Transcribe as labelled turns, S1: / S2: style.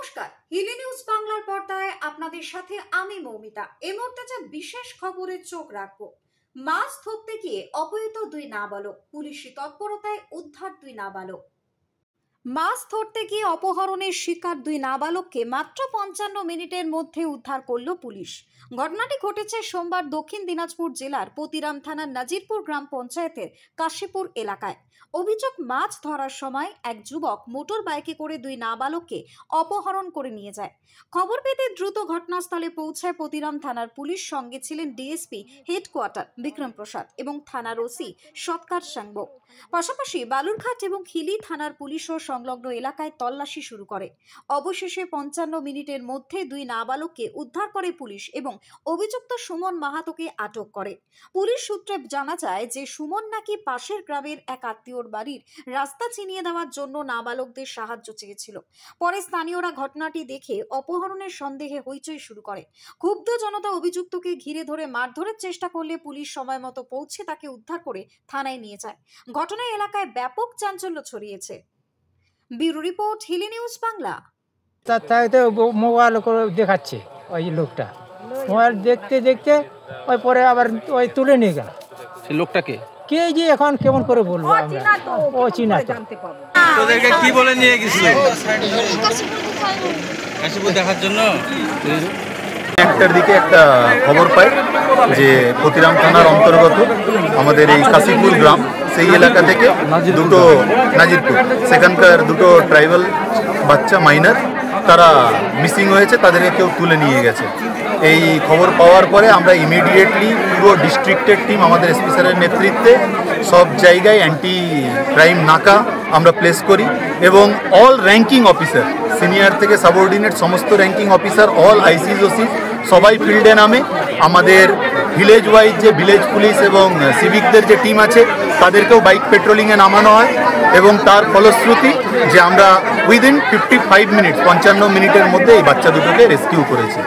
S1: নমস্কার, হিলি নিউজ বাংলার পর্দায় আপনাদের সাথে আমি মৌমিতা। এই মুহূর্তে যে বিশেষ খবরে চোখ রাখবো। মাছ ধরতে গিয়ে অপহৃত দুই নাবালক, পুলিশি তৎপরতায় উদ্ধার দুই নাবালক। মাছ ধরতে গিয়ে অপহরণের শিকার দুই নাবালককে মাত্র 55 মিনিটের মধ্যে উদ্ধার করল পুলিশ। ঘটনাটি ঘটেছে সোমবার দক্ষিণ দিনাজপুর জেলার পতিরাম থানার নাজিরপুর গ্রাম পঞ্চায়েতের কাশীপুর এলাকায়। অভিযোগ, মাছ ধরার সময় এক যুবক মোটর বাইকে করে দুই নাবালককে অপহরণ করে নিয়ে যায়। খবর পেতে দ্রুত ঘটনাস্থলে পৌঁছায় পতিরাম থানার পুলিশ। সঙ্গে ছিলেন ডিএসপি হেডকোয়ার্টার বিক্রম প্রসাদ এবং থানার ওসি সৎকার সাংব। পাশাপাশি বালুরঘাট এবং খিলি থানার পুলিশও সংলগ্ন এলাকায় তল্লাশি শুরু করে। অবশেষে 55 মিনিটের মধ্যে দুই নাবালককে উদ্ধার করে পুলিশ এবং অভিযুক্ত সুমন মাহাতোকে আটক করে। পুলিশ সূত্রে জানা যায় যে সুমন নাকি পাশের গ্রামের এক আত্মীয়র বাড়ির রাস্তা চিনিয়ে দেওয়ার জন্য নাবালকদের সাহায্য চেয়েছিল। পরে স্থানীয়রা ঘটনাটি দেখে অপহরণের সন্দেহে হইচই শুরু করে। ক্ষুব্ধ জনতা অভিযুক্তকে ঘিরে ধরে মারধরের চেষ্টা করলে পুলিশ সময় মতো পৌঁছে তাকে উদ্ধার করে থানায় নিয়ে যায়। ঘটনায় এলাকায় ব্যাপক চাঞ্চল্য ছড়িয়েছে। Bureau report, Hili news Bangla.
S2: তাই তো মোবাইল করে দেখাচ্ছে ওই লোকটা, মোবাইল দেখতে দেখতে ওই পরে আবার ওই তুলে নিয়ে গেল।
S3: সেই লোকটাকে
S2: কে যে এখন কেমন করে বলবো আমরা, ও চিনা তো।
S3: তোদেরকে কি বলে নিয়ে গেছিল? কাশীপুর দেখার জন্য।
S4: একটার দিকে একটা খবর পাই যে পতিরাম থানার অন্তর্গত আমাদের এই কাশীপুর গ্রাম, সেই এলাকা থেকে দুটো নাজিরপুর, সেখানকার দুটো ট্রাইবাল বাচ্চা মাইনার তারা মিসিং হয়েছে, তাদেরকে কেউ তুলে নিয়ে গেছে। এই খবর পাওয়ার পরে আমরা ইমিডিয়েটলি পুরো ডিস্ট্রিক্টের টিম আমাদের এসপি স্যারের নেতৃত্বে সব জায়গায় অ্যান্টি ক্রাইম নাকা আমরা প্লেস করি এবং অল র্যাঙ্কিং অফিসার, সিনিয়র থেকে সাবঅর্ডিনেট সমস্ত ranking officer, all ICs OC সবাই ফিল্ডে নামে। আমাদের ভিলেজ ওয়াইজ যে ভিলেজ পুলিশ এবং সিভিকদের যে টিম আছে তাদেরকেও বাইক পেট্রোলিংয়ে নামানো হয় এবং তার ফলশ্রুতি যে আমরা উইদিন 55 মিনিট 55 মিনিটের মধ্যে এই বাচ্চা দুটোকে রেস্কিউ করেছি।